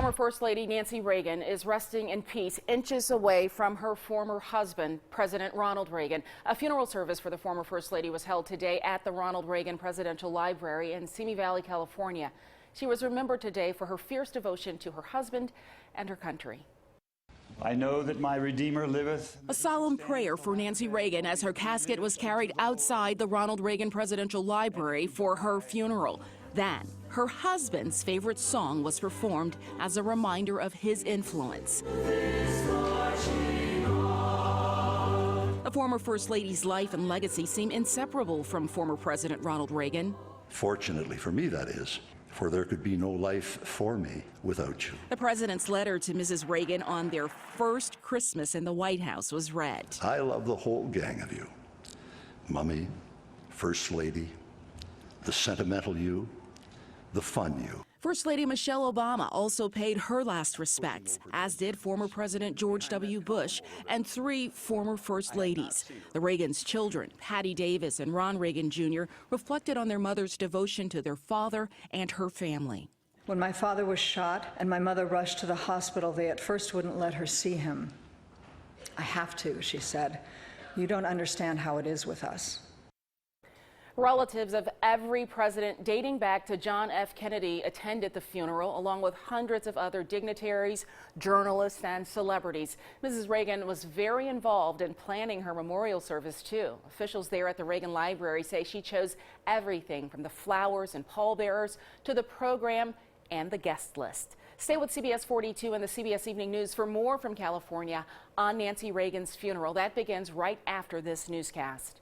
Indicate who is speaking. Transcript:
Speaker 1: Former First Lady Nancy Reagan is resting in peace inches away from her former husband, President Ronald Reagan. A funeral service for the former First Lady was held today at the Ronald Reagan Presidential Library in Simi Valley, California. She was remembered today for her fierce devotion to her husband and her country.
Speaker 2: I know that my Redeemer liveth.
Speaker 1: A solemn prayer for Nancy Reagan as her casket was carried outside the Ronald Reagan Presidential Library for her funeral. Then, her husband's favorite song was performed as a reminder of his influence. The former First Lady's life and legacy seem inseparable from former President Ronald Reagan.
Speaker 3: Fortunately for me, that is, for there could be no life for me without you.
Speaker 1: The president's letter to Mrs. Reagan on their first Christmas in the White House was read.
Speaker 3: I love the whole gang of you. Mummy, First Lady, the sentimental you, the fun you.
Speaker 1: First Lady Michelle Obama also paid her last respects, as did former President George W. Bush and 3 former First Ladies. The Reagans' children, Patty Davis and Ron Reagan Jr., reflected on their mother's devotion to their father and her family.
Speaker 4: When my father was shot and my mother rushed to the hospital, they at first wouldn't let her see him. "I have to," she said. "You don't understand how it is with us."
Speaker 1: Relatives of every president dating back to John F. Kennedy attended the funeral, along with hundreds of other dignitaries, journalists, and celebrities. Mrs. Reagan was very involved in planning her memorial service, too. Officials there at the Reagan Library say she chose everything from the flowers and pallbearers to the program and the guest list. Stay with CBS 42 and the CBS Evening News for more from California on Nancy Reagan's funeral. That begins right after this newscast.